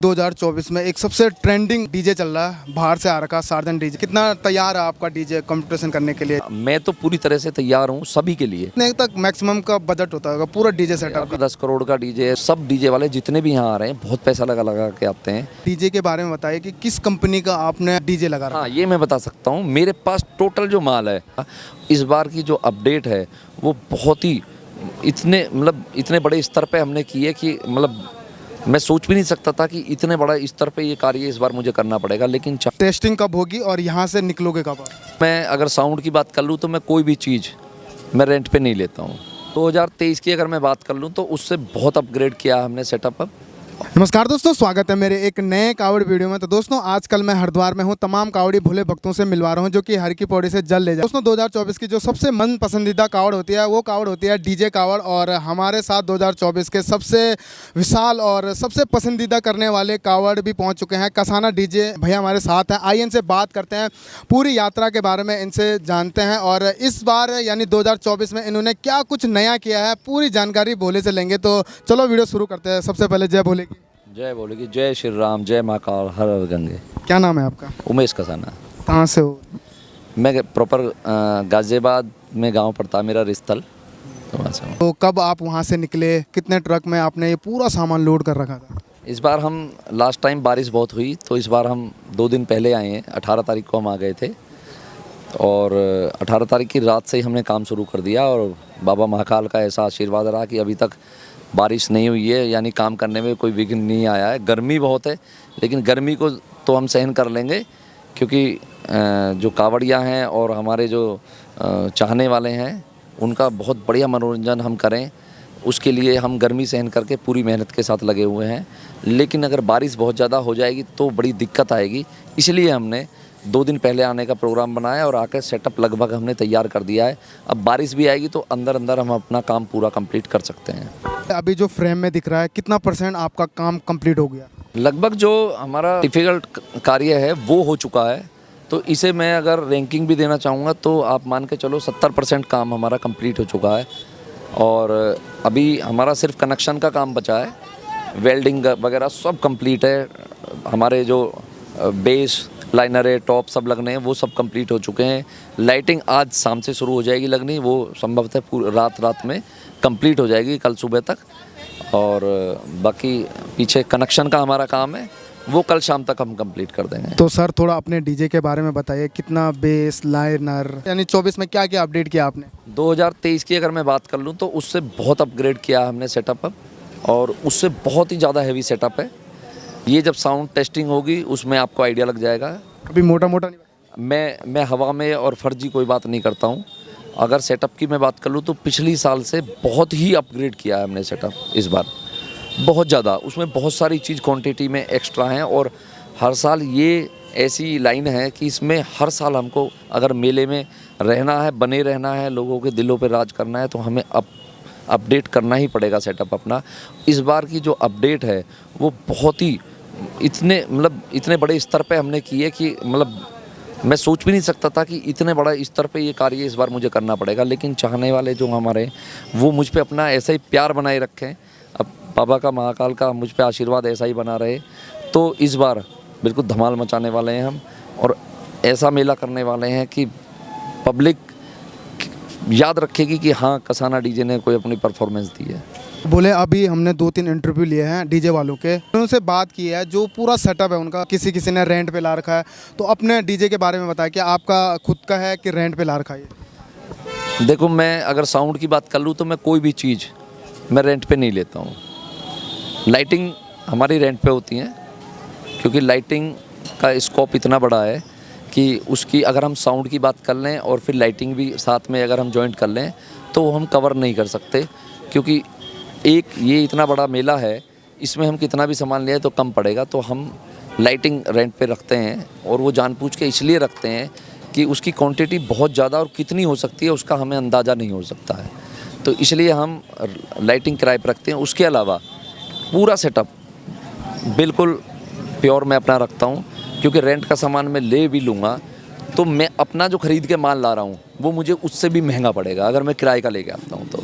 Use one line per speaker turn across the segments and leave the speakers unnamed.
2024 में एक सबसे ट्रेंडिंग डीजे चल रहा है, बाहर से आ रखा सार्जन डीजे। कितना तैयार है आपका डीजे कंपटीशन करने के लिए?
मैं तो पूरी तरह से तैयार हूँ सभी के लिए।
कितने तक मैक्सिमम का बजट होता होगा पूरा डीजे सेटअप का?
10 करोड़ का डीजे है। सब डीजे वाले जितने भी यहाँ आ रहे हैं बहुत पैसा लगा लगा के आते हैं।
डीजे के बारे में बताइए कि किस कंपनी का आपने डीजे लगा रखा?
हाँ, ये मैं बता सकता हूँ। मेरे पास टोटल जो माल है, इस बार की जो अपडेट है वो बहुत ही इतने बड़े स्तर पे हमने की है कि मैं सोच भी नहीं सकता था कि इतने बड़ा स्तर पे ये कार्य इस बार मुझे करना पड़ेगा। लेकिन
टेस्टिंग कब होगी और यहाँ से निकलोगे कब?
मैं अगर साउंड की बात कर लूँ तो मैं कोई भी चीज़ मैं रेंट पे नहीं लेता हूँ। 2023 की अगर मैं बात कर लूँ तो उससे बहुत अपग्रेड किया हमने सेटअप अब।
नमस्कार दोस्तों, स्वागत है मेरे एक नए कावड़ वीडियो में। तो दोस्तों आजकल मैं हरिद्वार में हूँ, तमाम कावड़ी भोले भक्तों से मिलवा रहा हूँ जो कि हर की पौड़ी से जल ले जाए। दोस्तों 2024 की जो सबसे मन पसंदीदा कावड़ होती है वो कावड़ होती है डीजे कावड़। और हमारे साथ 2024 के सबसे विशाल और सबसे पसंदीदा करने वाले कावड़ भी पहुँच चुके हैं। कसाना डीजे भैया हमारे साथ हैं, आइए इनसे बात करते हैं, पूरी यात्रा के बारे में इनसे जानते हैं और इस बार यानी 2024 में इन्होंने क्या कुछ नया किया है पूरी जानकारी भोले से लेंगे। तो चलो वीडियो शुरू करते हैं। सबसे पहले जय भोले की।
जय बोले कि जय श्री राम, जय महाकाल, हर हर गंगे।
क्या नाम है आपका?
उमेश कसाना।
कहाँ से हो?
मैं प्रॉपर गाजियाबाद में गांव पड़ता मेरा रिस्तल, तो वहाँ से हूँ।
तो कब आप वहाँ से निकले, कितने ट्रक में आपने ये पूरा सामान लोड कर रखा था?
इस बार हम लास्ट टाइम बारिश बहुत हुई तो इस बार हम 2 दिन पहले आए हैं। 18 तारीख को हम आ गए थे और 18 तारीख की रात से ही हमने काम शुरू कर दिया। और बाबा महाकाल का ऐसा आशीर्वाद रहा कि अभी तक बारिश नहीं हुई है, यानी काम करने में कोई विघ्न नहीं आया है। गर्मी बहुत है लेकिन गर्मी को तो हम सहन कर लेंगे, क्योंकि जो कावड़िया हैं और हमारे जो चाहने वाले हैं उनका बहुत बढ़िया मनोरंजन हम करें, उसके लिए हम गर्मी सहन करके पूरी मेहनत के साथ लगे हुए हैं। लेकिन अगर बारिश बहुत ज़्यादा हो जाएगी तो बड़ी दिक्कत आएगी, इसलिए हमने 2 दिन पहले आने का प्रोग्राम बनाया और आकर सेटअप लगभग हमने तैयार कर दिया है। अब बारिश भी आएगी तो अंदर अंदर हम अपना काम पूरा कंप्लीट कर सकते हैं।
अभी जो फ्रेम में दिख रहा है कितना % आपका काम कंप्लीट हो गया?
लगभग जो हमारा डिफ़िकल्ट कार्य है वो हो चुका है। तो इसे मैं अगर रैंकिंग भी देना चाहूँगा तो आप मान के चलो 70% काम हमारा कंप्लीट हो चुका है। और अभी हमारा सिर्फ कनेक्शन का काम बचा है, वेल्डिंग वगैरह सब कंप्लीट है। हमारे जो बेस लाइनर है, टॉप सब लगने हैं, वो सब कंप्लीट हो चुके हैं। लाइटिंग आज शाम से शुरू हो जाएगी लगनी, वो संभवतः पूरी रात में कंप्लीट हो जाएगी कल सुबह तक। और बाकी पीछे कनेक्शन का हमारा काम है वो कल शाम तक हम कंप्लीट कर देंगे।
तो सर थोड़ा अपने डीजे के बारे में बताइए, कितना बेस लाइनर, यानी 24 में क्या क्या अपडेट किया आपने?
2023 की अगर मैं बात कर लूँ तो उससे बहुत अपग्रेड किया हमने सेटअप अब, और उससे बहुत ही ज़्यादा हैवी सेटअप है। ये जब साउंड टेस्टिंग होगी उसमें आपको आइडिया लग जाएगा।
अभी मोटा मोटा नहीं?
मैं हवा में और फर्जी कोई बात नहीं करता हूँ। अगर सेटअप की मैं बात कर लूँ तो पिछली साल से बहुत ही अपग्रेड किया है हमने सेटअप इस बार, बहुत ज़्यादा। उसमें बहुत सारी चीज़ क्वांटिटी में एक्स्ट्रा हैं और हर साल ये ऐसी लाइन है कि इसमें हर साल हमको अगर मेले में रहना है, बने रहना है, लोगों के दिलों पे राज करना है तो हमें अपडेट करना ही पड़ेगा सेटअप अपना। इस बार की जो अपडेट है वो बहुत ही इतने बड़े स्तर पे हमने की है कि मैं सोच भी नहीं सकता था कि इतने बड़ा स्तर पे ये कार्य इस बार मुझे करना पड़ेगा। लेकिन चाहने वाले जो हमारे वो मुझ पे अपना ऐसा ही प्यार बनाए रखें, अब बाबा का महाकाल का मुझ पे आशीर्वाद ऐसा ही बना रहे। तो इस बार बिल्कुल धमाल मचाने वाले हैं हम और ऐसा मेला करने वाले हैं कि पब्लिक याद रखेगी कि हाँ, कसाना डीजे ने कोई अपनी परफॉर्मेंस दी है।
बोले अभी हमने 2-3 इंटरव्यू लिए हैं डीजे वालों के, उनसे बात की है, जो पूरा सेटअप है उनका किसी ने रेंट पे ला रखा है। तो अपने डीजे के बारे में बताया कि आपका खुद का है कि रेंट पे ला रखा है?
देखो, मैं अगर साउंड की बात कर लूँ तो मैं कोई भी चीज़ मैं रेंट पे नहीं लेता हूँ। लाइटिंग हमारी रेंट पे होती हैं, क्योंकि लाइटिंग का स्कोप इतना बड़ा है कि उसकी अगर हम साउंड की बात कर लें और फिर लाइटिंग भी साथ में अगर हम जॉइंट कर लें तो हम कवर नहीं कर सकते। क्योंकि एक ये इतना बड़ा मेला है, इसमें हम कितना भी सामान ले तो कम पड़ेगा। तो हम लाइटिंग रेंट पे रखते हैं और वो जानबूझ के इसलिए रखते हैं कि उसकी क्वांटिटी बहुत ज़्यादा और कितनी हो सकती है उसका हमें अंदाज़ा नहीं हो सकता है। तो इसलिए हम लाइटिंग किराए पर रखते हैं। उसके अलावा पूरा सेटअप बिल्कुल प्योर मैं अपना रखता हूँ, क्योंकि रेंट का सामान मैं ले भी लूँगा तो मैं अपना जो ख़रीद के माल ला रहा हूँ वो मुझे उससे भी महंगा पड़ेगा अगर मैं किराए का लेके आता हूँ तो।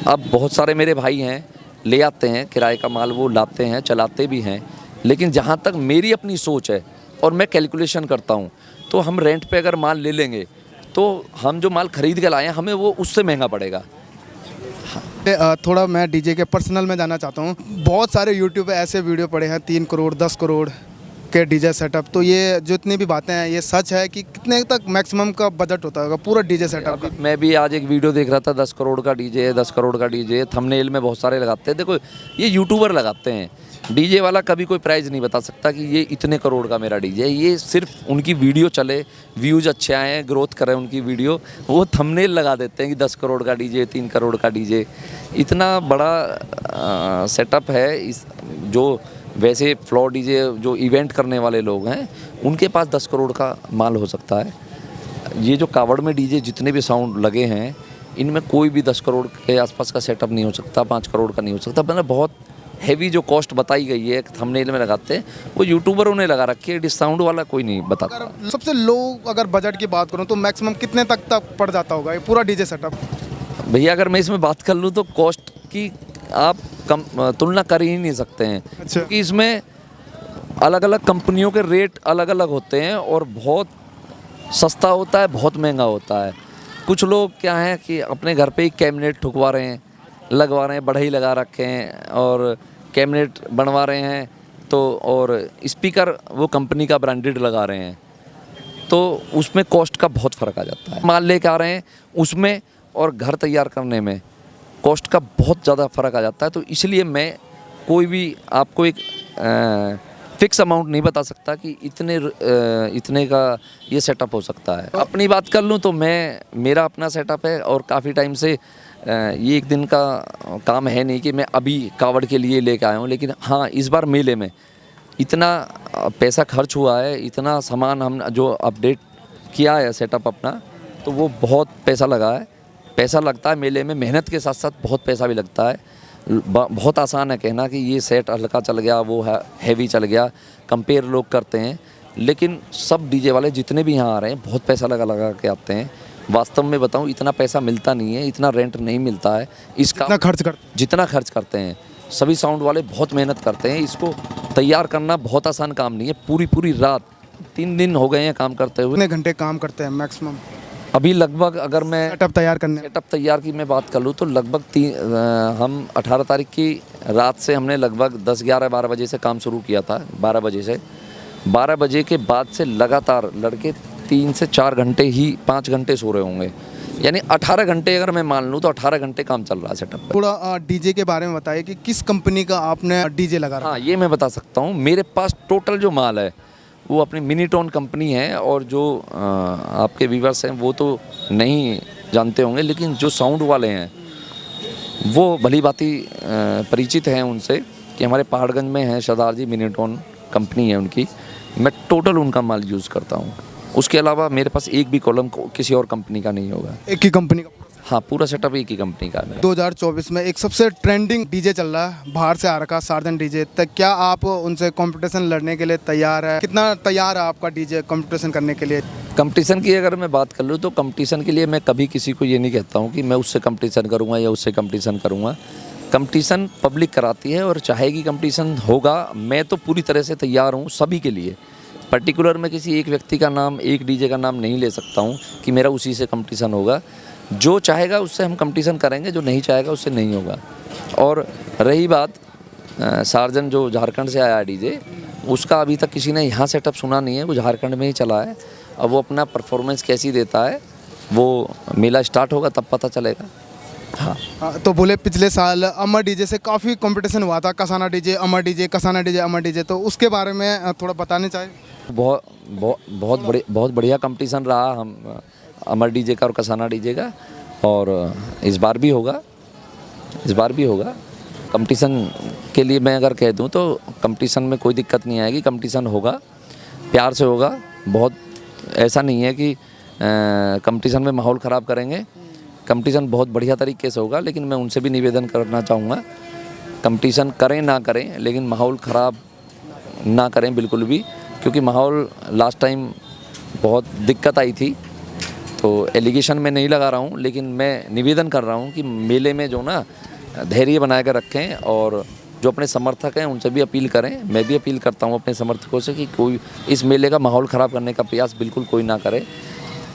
अब बहुत सारे मेरे भाई हैं, ले आते हैं किराए का माल, वो लाते हैं, चलाते भी हैं, लेकिन जहाँ तक मेरी अपनी सोच है और मैं कैलकुलेशन करता हूँ, तो हम रेंट पे अगर माल ले लेंगे तो हम जो माल खरीद के लाए हैं हमें वो उससे महंगा पड़ेगा।
थोड़ा मैं डीजे के पर्सनल में जाना चाहता हूँ। बहुत सारे यूट्यूब पे ऐसे वीडियो पड़े हैं 3 करोड़ 10 करोड़ के डीजे सेटअप, तो ये जितनी भी बातें हैं ये सच है कि कितने तक मैक्सिमम का बजट होता होगा पूरा डीजे सेटअप का?
मैं भी आज एक वीडियो देख रहा था, 10 करोड़ का डीजे है, 10 करोड़ का डीजे, थंबनेल में बहुत सारे लगाते हैं। देखो ये यूट्यूबर लगाते हैं, डीजे वाला कभी कोई प्राइस नहीं बता सकता कि ये इतने करोड़ का मेरा डीजे है। ये सिर्फ उनकी वीडियो चले, व्यूज़ अच्छे आए, ग्रोथ करें उनकी वीडियो, वो थंबनेल लगा देते हैं कि 10 करोड़ का डीजे, 3 करोड़ का डीजे। इतना बड़ा सेटअप है इस, जो वैसे फ्लोर डीजे जो इवेंट करने वाले लोग हैं उनके पास 10 करोड़ का माल हो सकता है। ये जो कावड़ में डीजे जितने भी साउंड लगे हैं इनमें कोई भी 10 करोड़ के आसपास का सेटअप नहीं हो सकता, 5 करोड़ का नहीं हो सकता। मतलब बहुत हैवी जो कॉस्ट बताई गई है थंबनेल में लगाते हैं वो यूट्यूबरों ने लगा रखी है, डिस्काउंट वाला कोई नहीं बताता।
अगर सबसे लो अगर बजट की बात करूँ तो मैक्सिमम कितने तक पड़ जाता होगा ये पूरा डीजे सेटअप?
भैया अगर मैं इसमें बात कर लूँ तो कॉस्ट की आप कम तुलना कर ही नहीं सकते हैं।
अच्छा।
क्योंकि इसमें अलग अलग कंपनियों के रेट अलग अलग होते हैं और बहुत सस्ता होता है, बहुत महंगा होता है। कुछ लोग क्या है कि अपने घर पे ही कैबिनेट ठुकवा रहे हैं, लगवा रहे हैं, बढ़ई लगा रखे हैं और कैबिनेट बनवा रहे हैं, तो और स्पीकर वो कंपनी का ब्रांडेड लगा रहे हैं, तो उसमें कॉस्ट का बहुत फ़र्क आ जाता है। माल लेके आ रहे हैं उसमें और घर तैयार करने में कॉस्ट का बहुत ज़्यादा फ़र्क आ जाता है। तो इसलिए मैं कोई भी आपको एक फिक्स अमाउंट नहीं बता सकता कि इतने का ये सेटअप हो सकता है। अपनी बात कर लूँ तो मेरा अपना सेटअप है और काफ़ी टाइम से ये एक दिन का काम है नहीं कि मैं अभी कावड़ के लिए लेके आया हूँ। लेकिन हाँ, इस बार मेले में इतना पैसा खर्च हुआ है, इतना सामान हम जो अपडेट किया है सेटअप अपना, तो वो बहुत पैसा लगा है। पैसा लगता है मेले में, मेहनत के साथ साथ बहुत पैसा भी लगता है। बहुत आसान है कहना कि ये सेट हल्का चल गया, वो हैवी चल गया, कंपेयर लोग करते हैं, लेकिन सब डीजे वाले जितने भी यहाँ आ रहे हैं बहुत पैसा लगा के आते हैं। वास्तव में बताऊँ इतना पैसा मिलता नहीं है, इतना रेंट नहीं मिलता है इसका जितना खर्च करते हैं। सभी साउंड वाले बहुत मेहनत करते हैं, इसको तैयार करना बहुत आसान काम नहीं है। पूरी रात 3 दिन हो गए हैं काम करते हुए।
कितने घंटे काम करते हैं मैक्सिमम
अभी लगभग अगर मैं
सेटअप तैयार
की मैं बात कर लूँ तो लगभग हम 18 तारीख की रात से हमने लगभग 10, 11, 12 बजे से काम शुरू किया था। 12 बजे से 12 बजे के बाद से लगातार लड़के 3 से 4 घंटे ही 5 घंटे सो रहे होंगे, यानी 18 घंटे अगर मैं मान लूँ तो 18 घंटे काम चल रहा है सेटअप पर।
थोड़ा डीजे के बारे में बताइए कि किस कंपनी का आपने डीजे लगा रखा?
हाँ, ये मैं बता सकता हूँ। मेरे पास टोटल जो माल है वो अपनी मिनीटोन कंपनी है, और जो आपके व्यूअर्स हैं वो तो नहीं जानते होंगे, लेकिन जो साउंड वाले हैं वो भली भांति परिचित हैं उनसे कि हमारे पहाड़गंज में है सरदार जी मिनीटोन कंपनी है उनकी। मैं टोटल उनका माल यूज़ करता हूँ। उसके अलावा मेरे पास एक भी कॉलम किसी और कंपनी का नहीं होगा।
एक ही कंपनी का?
हाँ, पूरा सेटअप एक ही कंपनी का है।
2024 में एक सबसे ट्रेंडिंग डीजे चल रहा है, बाहर से आ रखा सार्जन डीजे, तक क्या आप उनसे कंपटीशन लड़ने के लिए तैयार है? कितना तैयार है आपका डीजे कंपटीशन करने के लिए?
कंपटीशन की अगर मैं बात कर लूँ तो कंपटीशन के लिए मैं कभी किसी को ये नहीं कहता हूँ कि मैं उससे कंपटीशन करूँगा या उससे कंपटीशन करूँगा। कंपटीशन पब्लिक कराती है और चाहेगी कंपटीशन होगा। मैं तो पूरी तरह से तैयार हूँ सभी के लिए। पर्टिकुलर मैं किसी एक व्यक्ति का नाम, एक डीजे का नाम नहीं ले सकता हूँ कि मेरा उसी से कंपटीशन होगा। जो चाहेगा उससे हम कंपटीशन करेंगे, जो नहीं चाहेगा उससे नहीं होगा। और रही बात सार्जन जो झारखंड से आया डीजे, उसका अभी तक किसी ने यहाँ सेटअप सुना नहीं है, वो झारखंड में ही चला है। अब वो अपना परफॉर्मेंस कैसी देता है वो मेला स्टार्ट होगा तब पता चलेगा। हाँ,
तो बोले पिछले साल अमर डीजे से काफ़ी कंपटीशन हुआ था, कसाना डीजे अमर डीजे, कसाना डीजे अमर डीजे, तो उसके बारे में थोड़ा बताने चाहिए।
बहुत बढ़िया कंपटीशन रहा हम अमर डीजे का और कसाना डीजे का, और इस बार भी होगा। कंपटीशन के लिए मैं अगर कह दूं तो कंपटीशन में कोई दिक्कत नहीं आएगी। कंपटीशन होगा, प्यार से होगा। बहुत ऐसा नहीं है कि कंपटीशन में माहौल ख़राब करेंगे। कंपटीशन बहुत बढ़िया तरीके से होगा, लेकिन मैं उनसे भी निवेदन करना चाहूँगा कंपटीशन करें ना करें, लेकिन माहौल ख़राब ना करें बिल्कुल भी, क्योंकि माहौल लास्ट टाइम बहुत दिक्कत आई थी। तो एलिगेशन में नहीं लगा रहा हूँ, लेकिन मैं निवेदन कर रहा हूँ कि मेले में जो ना धैर्य बना कर रखें और जो अपने समर्थक हैं उनसे भी अपील करें, मैं भी अपील करता हूँ अपने समर्थकों से कि कोई इस मेले का माहौल ख़राब करने का प्रयास बिल्कुल कोई ना करे।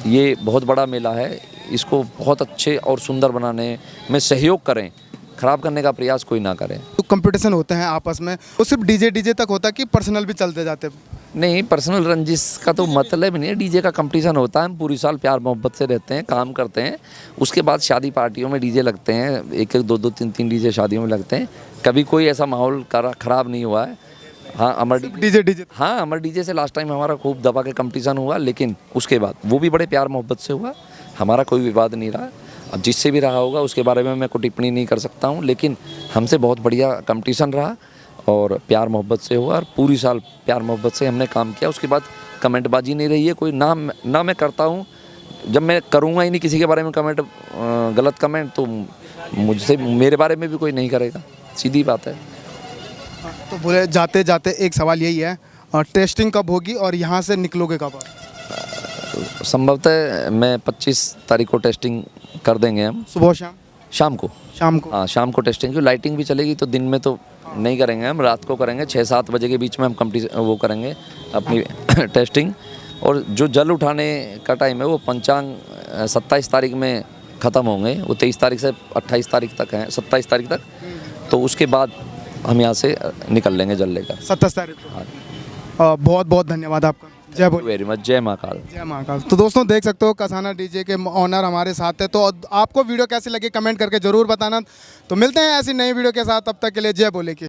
ये बहुत बड़ा मेला है, इसको बहुत अच्छे और सुंदर बनाने में सहयोग करें, ख़राब करने का प्रयास कोई ना करे।
तो कंपटीशन होते हैं आपस में, वो सिर्फ डीजे तक होता है कि पर्सनल भी चलते जाते हैं?
नहीं, पर्सनल रंजिश का तो मतलब नहीं है, डीजे का कंपटीशन होता है। हम पूरी साल प्यार मोहब्बत से रहते हैं, काम करते हैं। उसके बाद शादी पार्टियों में डीजे लगते हैं, एक एक दो दो तीन तीन डीजे शादियों में लगते हैं। कभी कोई ऐसा माहौल ख़राब नहीं हुआ है। हाँ, अमर
डीजे
हाँ, अमर डीजे से लास्ट टाइम हमारा खूब दबा के कंपटीशन हुआ, लेकिन उसके बाद वो भी बड़े प्यार मोहब्बत से हुआ, हमारा कोई विवाद नहीं रहा। अब जिससे भी रहा होगा उसके बारे में मैं कोई टिप्पणी नहीं कर सकता हूँ, लेकिन हमसे बहुत बढ़िया कंपटीशन रहा और प्यार मोहब्बत से हुआ और पूरी साल प्यार मोहब्बत से हमने काम किया। उसके बाद कमेंटबाजी नहीं रही है कोई, ना मैं करता हूँ। जब मैं करूँगा ही नहीं किसी के बारे में कमेंट, गलत कमेंट, तो मुझसे मेरे बारे में भी कोई नहीं करेगा, सीधी बात है।
तो बोले जाते जाते एक सवाल यही है, टेस्टिंग कब होगी और यहाँ से निकलोगे कब?
संभवतः मैं 25 तारीख को टेस्टिंग कर देंगे हम।
सुबह शाम
को
शाम को?
हाँ, शाम को टेस्टिंग, क्योंकि लाइटिंग भी चलेगी तो दिन में तो नहीं करेंगे हम, रात को करेंगे 6-7 बजे के बीच में हम वो करेंगे अपनी टेस्टिंग। और जो जल उठाने का टाइम है वो पंचांग 27 तारीख में ख़त्म होंगे, वो 23 तारीख से 28 तारीख तक हैं, 27 तारीख तक। तो उसके बाद हम यहाँ से निकल लेंगे जल लेकर।
27 तारीख को?
हाँ,
बहुत बहुत धन्यवाद आपका। जय बोल।
Very much. जय महाकाल।
जय महाकाल। तो दोस्तों देख सकते हो कसाना डीजे के ऑनर हमारे साथ है। तो आपको वीडियो कैसी लगी कमेंट करके ज़रूर बताना। तो मिलते हैं ऐसी नई वीडियो के साथ, तब तक के लिए जय बोले की।